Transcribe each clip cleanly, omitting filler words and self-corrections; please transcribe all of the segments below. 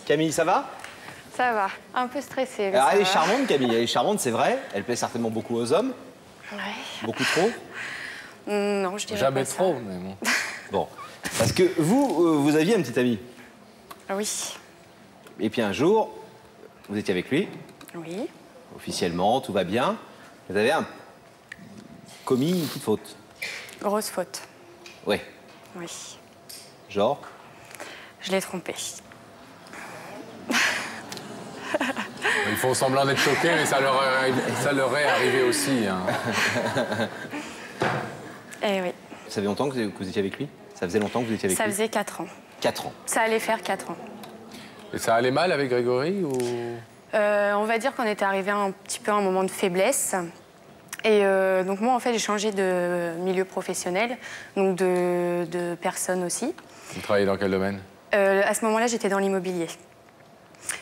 Camille, ça va? Ça va, un peu stressée. Alors, elle est charmante, Camille, elle est charmante, c'est vrai. Elle plaît certainement beaucoup aux hommes. Ouais. Beaucoup trop? Non, je dirais jamais pas trop, ça. mais bon. Bon. Parce que vous aviez un petit ami. Oui. Et puis un jour, vous étiez avec lui. Oui. Officiellement, tout va bien. Vous avez commis une petite faute. Grosse faute. Oui. Oui. Genre? Je l'ai trompé. Ils font semblant d'être choqués, mais ça leur est arrivé aussi. Hein. Eh oui. Ça fait longtemps que vous étiez avec lui? Ça faisait longtemps que vous étiez avec Ça lui? faisait 4 ans. 4 ans. Ça allait faire 4 ans. Et ça allait mal avec Grégory ou... On va dire qu'on était arrivé un petit peu à un moment de faiblesse. Et donc moi, en fait, j'ai changé de milieu professionnel, donc de personne aussi. Vous travaillez dans quel domaine? À ce moment-là, j'étais dans l'immobilier.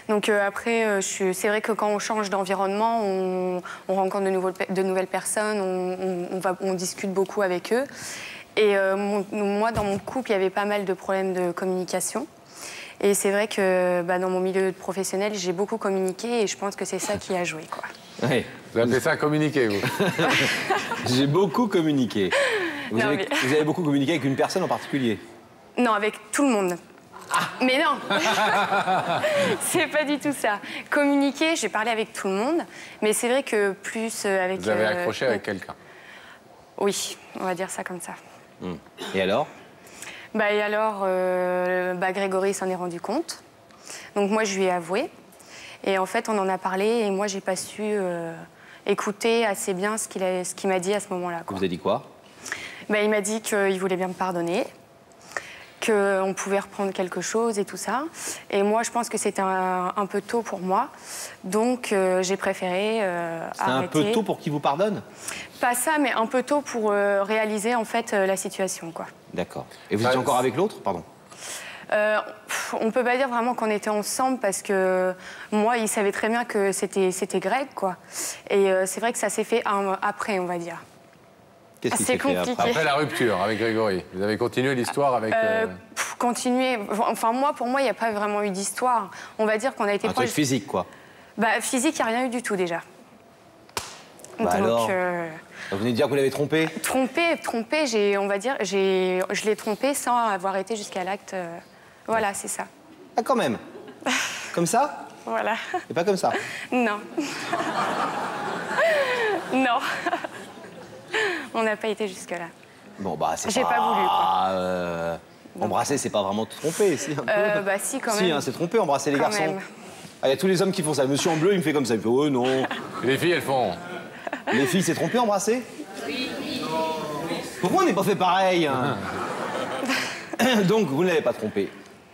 Donc après, c'est vrai que quand on change d'environnement, on rencontre de nouvelles personnes, on discute beaucoup avec eux. Et moi, dans mon couple, il y avait pas mal de problèmes de communication. Et c'est vrai que dans mon milieu professionnel, j'ai beaucoup communiqué et je pense que c'est ça qui a joué, quoi. Oui. Vous appelez ça communiquer, vous? J'ai beaucoup communiqué. Vous Non, avez beaucoup communiqué avec une personne en particulier? Non, avec tout le monde. Ah. Mais non. C'est pas du tout ça. Communiquer, j'ai parlé avec tout le monde, mais c'est vrai que plus avec... Vous avez accroché avec quelqu'un? Oui, on va dire ça comme ça. Et alors? Et alors, Grégory s'en est rendu compte. Donc moi, je lui ai avoué. Et en fait, on en a parlé et moi, j'ai pas su écouter assez bien ce qu'il m'a dit à ce moment-là. Vous avez dit quoi? Il m'a dit qu'il voulait bien me pardonner, qu'on pouvait reprendre quelque chose et tout ça. Et moi, je pense que c'était un peu tôt pour moi. Donc, j'ai préféré arrêter. C'était un peu tôt pour qu'il vous pardonne? Pas ça, mais un peu tôt pour réaliser, en fait, la situation, quoi. D'accord. Et vous étiez encore avec l'autre? Pardon. On peut pas dire vraiment qu'on était ensemble parce que moi, il savait très bien que c'était Greg, quoi. Et c'est vrai que ça s'est fait après, on va dire. Qu'est-ce qui C'est s'est fait compliqué. Après la rupture avec Grégory, vous avez continué l'histoire avec... Continuer. Enfin, pour moi, il n'y a pas vraiment eu d'histoire. On va dire qu'on a été Un proches. truc physique, quoi. Physique, il n'y a rien eu du tout, déjà. Alors, vous venez de dire que vous l'avez trompé? Trompé, on va dire, je l'ai trompé sans avoir été jusqu'à l'acte. Voilà, c'est ça. Ah, quand même. Comme ça? Voilà. Et pas comme ça? Non. Non. On n'a pas été jusque-là. Bon, c'est J'ai pas voulu, quoi. Embrasser, c'est pas vraiment tromper, si, un peu. Si, quand Si, même. hein, c'est tromper, embrasser les Quand garçons. même. Ah, il y a tous les hommes qui font ça. Le monsieur en bleu, il me fait comme ça. Il me fait, oh non. Les filles, elles font... Les filles, c'est tromper, embrasser? Oui. Pourquoi on n'est pas fait pareil, hein? Donc, vous ne l'avez pas trompé.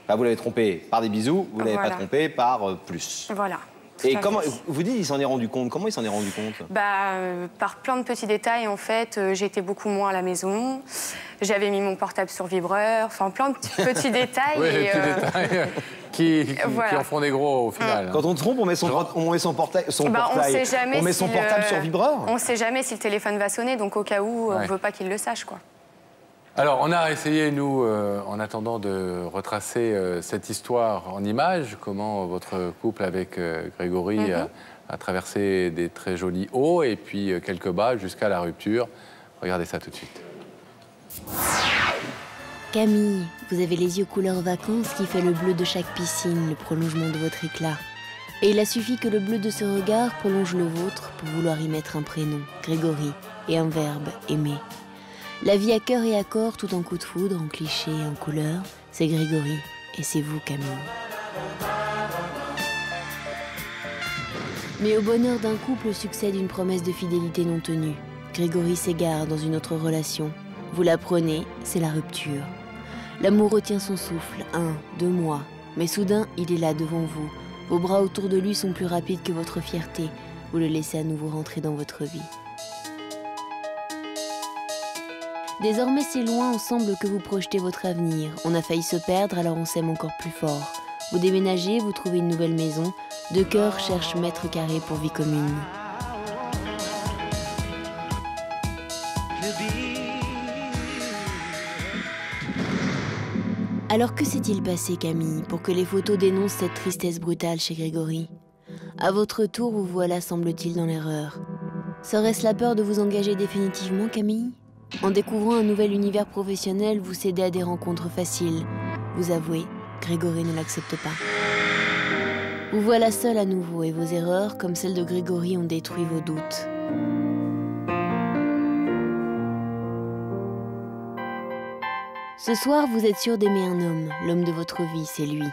Enfin, vous l'avez trompé par des bisous, vous ne l'avez pas trompé par plus. Voilà. Et comment, vous dites, il s'en est rendu compte. Comment il s'en est rendu compte? Par plein de petits détails, en fait. J'étais beaucoup moins à la maison. J'avais mis mon portable sur vibreur. Enfin, plein de petits détails. Oui, les petits détails qui en font des gros, au final. Quand on trompe, on met son portable sur vibreur. On ne sait jamais si le téléphone va sonner, donc au cas où, on ne veut pas qu'il le sache, quoi. Alors, on a essayé, nous, en attendant de retracer cette histoire en images, comment votre couple avec Grégory a traversé des très jolis hauts et puis quelques bas jusqu'à la rupture. Regardez ça tout de suite. Camille, vous avez les yeux couleur vacances qui fait le bleu de chaque piscine, le prolongement de votre éclat. Et il a suffi que le bleu de ce regard prolonge le vôtre pour vouloir y mettre un prénom, Grégory, et un verbe, aimer. La vie à cœur et à corps, tout en coup de foudre, en cliché et en couleur, c'est Grégory, et c'est vous, Camille. Mais au bonheur d'un couple succède une promesse de fidélité non tenue. Grégory s'égare dans une autre relation. Vous la prenez, c'est la rupture. L'amour retient son souffle, 1, 2 mois. Mais soudain, il est là devant vous. Vos bras autour de lui sont plus rapides que votre fierté. Vous le laissez à nouveau rentrer dans votre vie. Désormais, c'est loin ensemble que vous projetez votre avenir. On a failli se perdre, alors on s'aime encore plus fort. Vous déménagez, vous trouvez une nouvelle maison. Deux cœurs cherchent mètre carré pour vie commune. Alors que s'est-il passé, Camille, pour que les photos dénoncent cette tristesse brutale chez Grégory? À votre tour, vous voilà, semble-t-il, dans l'erreur. Serait-ce la peur de vous engager définitivement, Camille? En découvrant un nouvel univers professionnel, vous cédez à des rencontres faciles. Vous avouez, Grégory ne l'accepte pas. Vous voilà seul à nouveau et vos erreurs, comme celles de Grégory, ont détruit vos doutes. Ce soir, vous êtes sûr d'aimer un homme, l'homme de votre vie, c'est lui.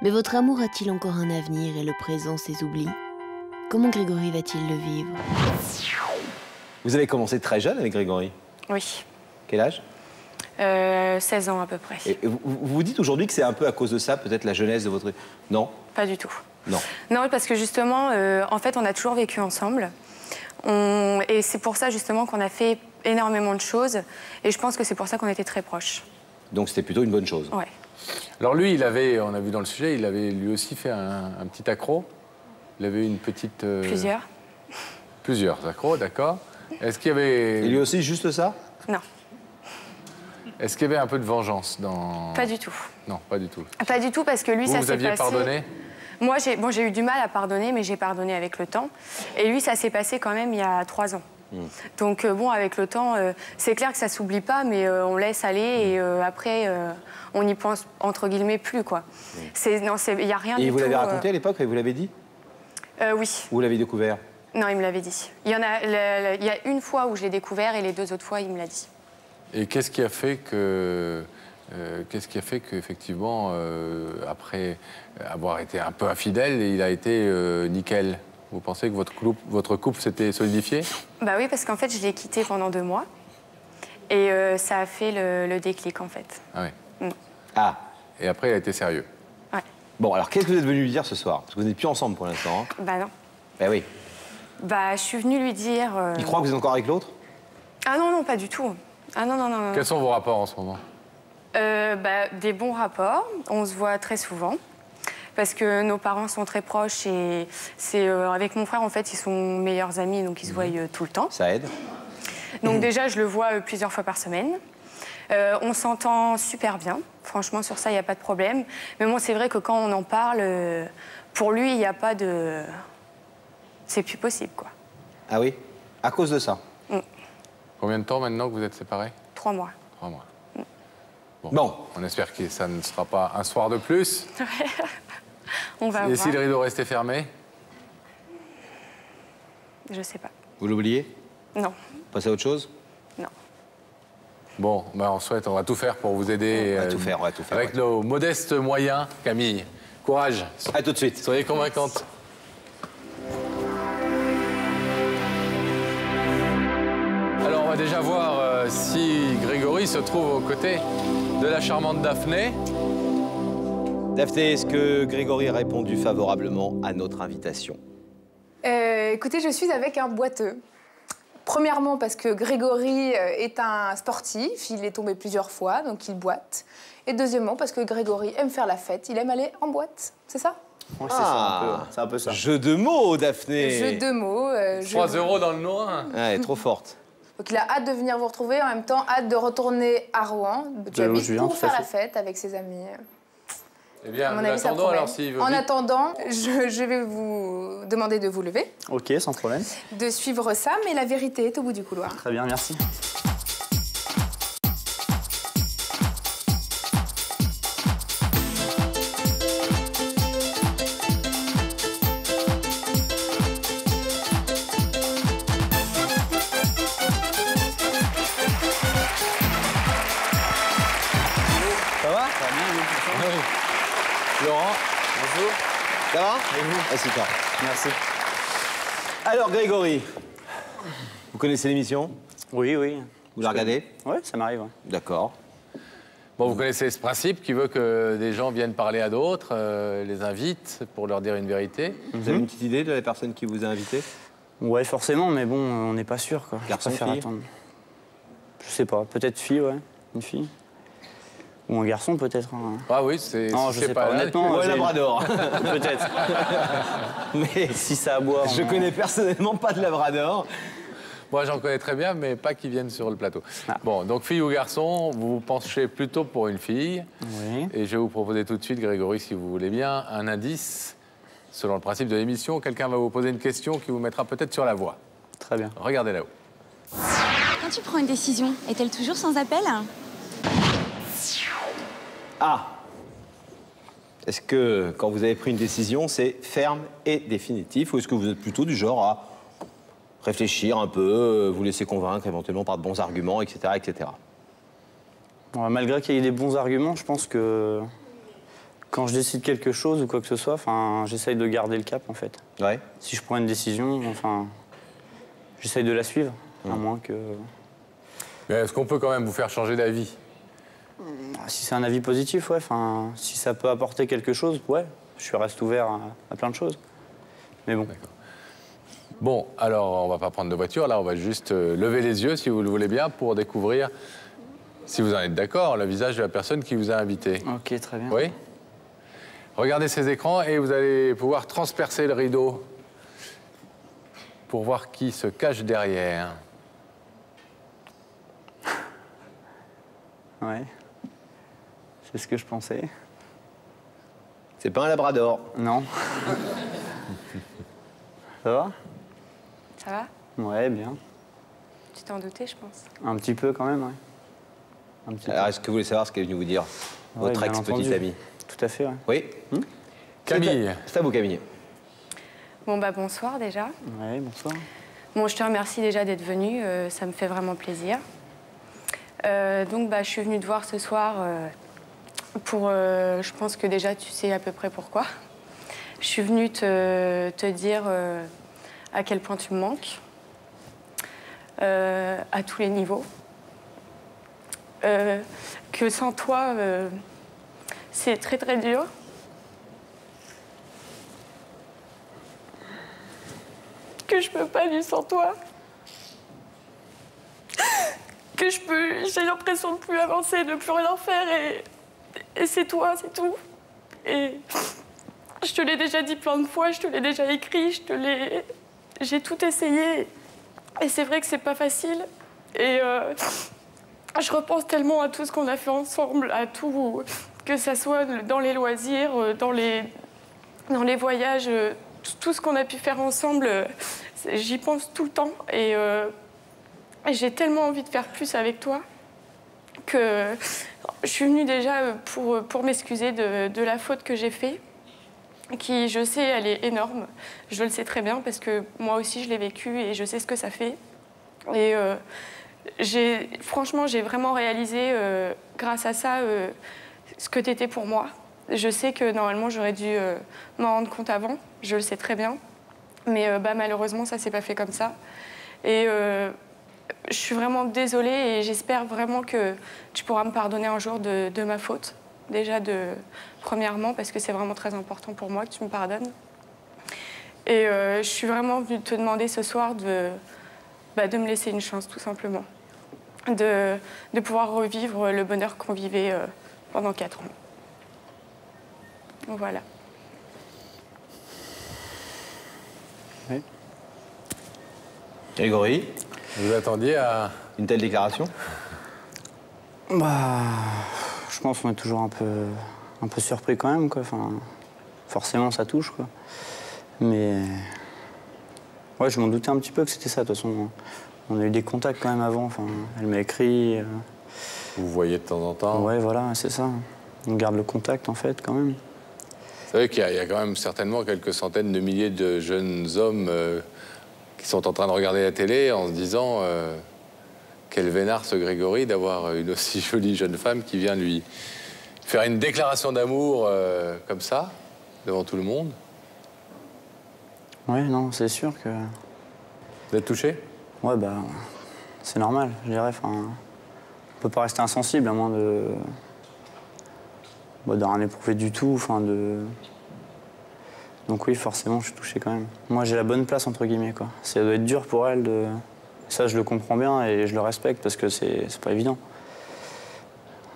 Mais votre amour a-t-il encore un avenir et le présent ses oublis? Comment Grégory va-t-il le vivre? Vous avez commencé très jeune avec Grégory? Oui. Quel âge? 16 ans à peu près. Et vous vous dites aujourd'hui que c'est un peu à cause de ça, peut-être la jeunesse de votre... Non? Pas du tout. Non. Non, parce que justement, en fait, on a toujours vécu ensemble. Et c'est pour ça justement qu'on a fait énormément de choses. Et je pense que c'est pour ça qu'on était très proches. Donc c'était plutôt une bonne chose. Ouais. Alors lui, il avait, on a vu dans le sujet, il avait lui aussi fait un petit accro. Il avait une petite... Plusieurs. Plusieurs accros, d'accord. Est-ce qu'il y avait... Et lui aussi, juste ça? Non. Est-ce qu'il y avait un peu de vengeance dans... Pas du tout. Non, pas du tout. Pas du tout, parce que lui, ça Vous s'est aviez passé... pardonné? Moi, j'ai eu du mal à pardonner, mais j'ai pardonné avec le temps. Et lui, ça s'est passé quand même il y a 3 ans. Donc bon, avec le temps, c'est clair que ça s'oublie pas, mais on laisse aller et après, on n'y pense entre guillemets plus, quoi. Non, il n'y a rien du tout. Et vous l'avez raconté à l'époque, et vous l'avez dit? Oui. Vous l'avez découvert? Non, il me l'avait dit. Il y a une fois où je l'ai découvert et les 2 autres fois, il me l'a dit. Et qu'est-ce qui a fait que... qu'effectivement, après avoir été un peu infidèle, il a été nickel? Vous pensez que votre couple s'était solidifié? Bah oui, parce qu'en fait, je l'ai quitté pendant 2 mois. Et ça a fait le déclic, en fait. Ah oui. Ah. Et après, il a été sérieux? Ouais. Bon, alors qu'est-ce que vous êtes venu lui dire ce soir? Parce que vous n'êtes plus ensemble pour l'instant. Hein. Bah non. Ben oui. Bah, je suis venue lui dire... Il croit que vous êtes encore avec l'autre? Ah non, non, pas du tout. Ah non, non, non, non. Quels sont vos rapports en ce moment? Des bons rapports. On se voit très souvent. Parce que nos parents sont très proches et avec mon frère, en fait, ils sont meilleurs amis, donc ils se voient tout le temps. Ça aide. Donc déjà, je le vois plusieurs fois par semaine. On s'entend super bien. Franchement, sur ça, il n'y a pas de problème. Mais bon, c'est vrai que quand on en parle, pour lui, il n'y a pas de... C'est plus possible, quoi. Ah oui? À cause de ça? Combien de temps maintenant que vous êtes séparés? 3 mois. 3 mois. Bon. On espère que ça ne sera pas un soir de plus. On va Et voir. si le rideau restait fermé? Je sais pas. Vous l'oubliez? Non. Passez à autre chose? Non. Bon, ben on va tout faire pour vous aider. On va tout faire, on va tout faire. Avec nos modestes moyens, Camille. Courage. À tout de suite. Soyez convaincante. Alors, on va déjà voir si Grégory se trouve aux côtés de la charmante Daphné. Daphné, est-ce que Grégory a répondu favorablement à notre invitation? Écoutez, je suis avec un boiteux. Premièrement, parce que Grégory est un sportif, il est tombé plusieurs fois, donc il boite. Et deuxièmement, parce que Grégory aime faire la fête, il aime aller en boîte, c'est ça? Ouais, c'est un peu ça. Jeu de mots, Daphné. Jeu de mots. 3 € dans le noir. Ah, elle est trop forte. Donc il a hâte de venir vous retrouver, en même temps hâte de retourner à Rouen, tu habites, juin, pour tout à faire la fait. fête avec ses amis. Eh bien, À mon nous avis, ça attendons promet. alors s'il veut En vite. attendant, je vais vous demander de vous lever, Ok, sans problème. de suivre ça, mais la vérité est au bout du couloir. Très bien, merci. Ça va? Laurent, bonjour. Ça va? Assieds-toi. Merci. Alors, Grégory, vous connaissez l'émission? Oui, oui. Vous la regardez? Oui, ça m'arrive. Ouais. D'accord. Bon, vous connaissez ce principe qui veut que des gens viennent parler à d'autres, les invitent pour leur dire une vérité. Vous avez une petite idée de la personne qui vous a invité? Ouais, forcément, mais bon, on n'est pas sûr, quoi. Garçon, Je préfère fille attendre. Je sais pas, peut-être fille, ouais. Une fille. Ou un garçon, peut-être. Hein. Ah oui, c'est... Non, je sais pas, honnêtement. Ou un j'ai- labrador. Peut-être. Mais Si ça aboie. je connais personnellement pas de labrador. Moi, j'en connais très bien, mais pas qui viennent sur le plateau. Ah. Bon, donc fille ou garçon, vous vous penchez plutôt pour une fille. Oui. Et je vais vous proposer tout de suite, Grégory, si vous voulez bien, un indice. Selon le principe de l'émission, quelqu'un va vous poser une question qui vous mettra peut-être sur la voie. Très bien. Regardez là-haut. Quand tu prends une décision, est-elle toujours sans appel? Ah. Est-ce que, quand vous avez pris une décision, c'est ferme et définitif, ou est-ce que vous êtes plutôt du genre à réfléchir un peu, vous laisser convaincre éventuellement par de bons arguments, etc., etc. Bon, malgré qu'il y ait des bons arguments, je pense que quand je décide quelque chose ou quoi que ce soit, j'essaye de garder le cap, en fait. Ouais. Si je prends une décision, j'essaye de la suivre, à moins que... Mais est-ce qu'on peut quand même vous faire changer d'avis? Si c'est un avis positif, ouais, si ça peut apporter quelque chose, ouais, je reste ouvert à plein de choses. Mais bon. Bon, alors on va pas prendre de voiture, là on va juste lever les yeux, si vous le voulez bien, pour découvrir, si vous en êtes d'accord, le visage de la personne qui vous a invité. Ok, très bien. Oui? Regardez ces écrans et vous allez pouvoir transpercer le rideau pour voir qui se cache derrière. Ouais. C'est ce que je pensais. C'est pas un labrador. Non. Ça va? Ça va? Ouais, bien. Tu t'en doutais, je pense. Un petit peu quand même, ouais. Un petit Alors, est-ce que vous voulez savoir ce qu'elle est venue vous dire, peu. votre Ouais, bien ex-petite entendu. amie? Tout à fait, ouais. Oui. Camille. C'est à vous, Camille. Bon, bah bonsoir déjà. Ouais, bonsoir. Bon, je te remercie déjà d'être venu, ça me fait vraiment plaisir. Donc, bah, je suis venue te voir ce soir pour... je pense que déjà, tu sais à peu près pourquoi. Je suis venue te dire à quel point tu me manques, à tous les niveaux. Que sans toi, c'est très, très dur. Que je peux pas vivre sans toi. Que j'ai l'impression de plus avancer, de plus rien faire et c'est toi, c'est tout. Et je te l'ai déjà dit plein de fois, je te l'ai déjà écrit, j'ai tout essayé et c'est vrai que c'est pas facile. Et je repense tellement à tout ce qu'on a fait ensemble, à tout, que ça soit dans les loisirs, dans les voyages, tout ce qu'on a pu faire ensemble, j'y pense tout le temps. Et j'ai tellement envie de faire plus avec toi que je suis venue déjà pour m'excuser de la faute que j'ai faite, qui, je sais, elle est énorme. Je le sais très bien parce que moi aussi, je l'ai vécu et je sais ce que ça fait. Et franchement, j'ai vraiment réalisé, grâce à ça, ce que tu étais pour moi. Je sais que normalement, j'aurais dû m'en rendre compte avant. Je le sais très bien. Mais malheureusement, ça ne s'est pas fait comme ça. Et je suis vraiment désolée et j'espère vraiment que tu pourras me pardonner un jour de ma faute. Déjà, premièrement, parce que c'est vraiment très important pour moi que tu me pardonnes. Et je suis vraiment venue te demander ce soir de me laisser une chance, tout simplement. De pouvoir revivre le bonheur qu'on vivait pendant 4 ans. Donc voilà. Oui. Grégory, Vous attendiez à... une telle déclaration? Bah, je pense qu'on est toujours un peu surpris quand même, quoi. Forcément, ça touche, quoi. Mais ouais, je m'en doutais un petit peu que c'était ça. De toute façon, on a eu des contacts quand même avant. Elle m'a écrit. Vous voyez de temps en temps. Ouais, voilà, c'est ça. On garde le contact, en fait, quand même. Vous savez qu'il y a quand même certainement quelques centaines de milliers de jeunes hommes qui sont en train de regarder la télé en se disant quel vénard ce Grégory d'avoir une aussi jolie jeune femme qui vient lui faire une déclaration d'amour comme ça, devant tout le monde. Ouais, non, c'est sûr que... Vous êtes touché? Ouais, bah, c'est normal, je dirais. On peut pas rester insensible, à moins de rien éprouver du tout, Donc oui, forcément, je suis touché quand même. Moi, j'ai la bonne place, entre guillemets, quoi. Ça doit être dur pour elle de... Ça, je le comprends bien et je le respecte parce que c'est pas évident.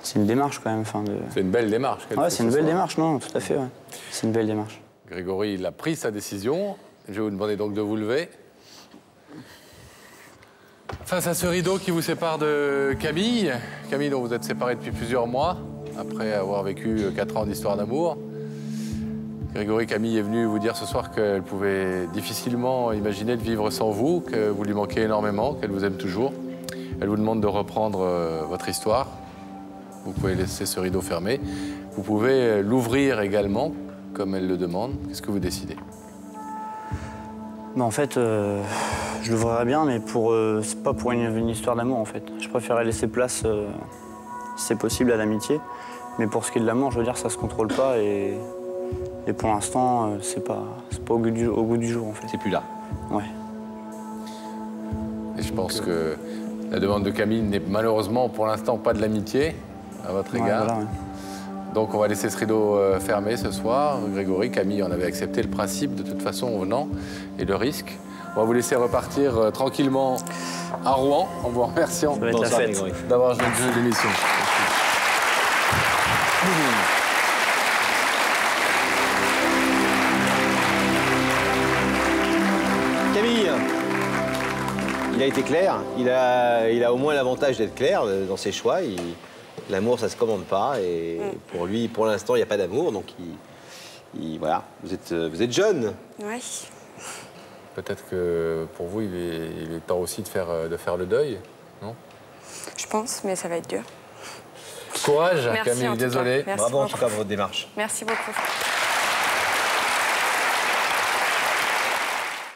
C'est une démarche, quand même. C'est une belle démarche. Ouais, c'est une belle démarche, non, tout à fait, ouais. C'est une belle démarche. Grégory, il a pris sa décision. Je vais vous demander donc de vous lever. Face à ce rideau qui vous sépare de Camille, Camille dont vous êtes séparés depuis plusieurs mois, après avoir vécu 4 ans d'histoire d'amour, Grégory, Camille est venue vous dire ce soir qu'elle pouvait difficilement imaginer de vivre sans vous, que vous lui manquez énormément, qu'elle vous aime toujours. Elle vous demande de reprendre votre histoire. Vous pouvez laisser ce rideau fermé. Vous pouvez l'ouvrir également, comme elle le demande. Qu'est-ce que vous décidez? En fait, je l'ouvrirais bien, mais c'est pas pour une histoire d'amour, en fait. Je préférerais laisser place, si c'est possible, à l'amitié. Mais pour ce qui est de l'amour, je veux dire, ça se contrôle pas. Et pour l'instant, c'est pas au goût du jour, en fait. C'est plus là. Ouais. Et je pense que la demande de Camille n'est malheureusement pour l'instant pas de l'amitié à votre égard. Voilà, ouais. Donc on va laisser ce rideau fermé ce soir. Grégory, Camille en avait accepté le principe de toute façon en venant et le risque. On va vous laisser repartir tranquillement à Rouen en vous remerciant Ça va être la fête. d'avoir joué le jeu de l'émission. Camille, il a été clair. Il a au moins l'avantage d'être clair dans ses choix. L'amour, ça se commande pas. Et pour lui, pour l'instant, il n'y a pas d'amour. Donc, voilà, vous êtes jeune. Oui. Peut-être que pour vous, il est temps aussi de faire le deuil, non? Je pense, mais ça va être dur. Courage, Merci, Camille, en tout cas. désolé. Merci Bravo en beaucoup. tout cas pour votre démarche. Merci beaucoup.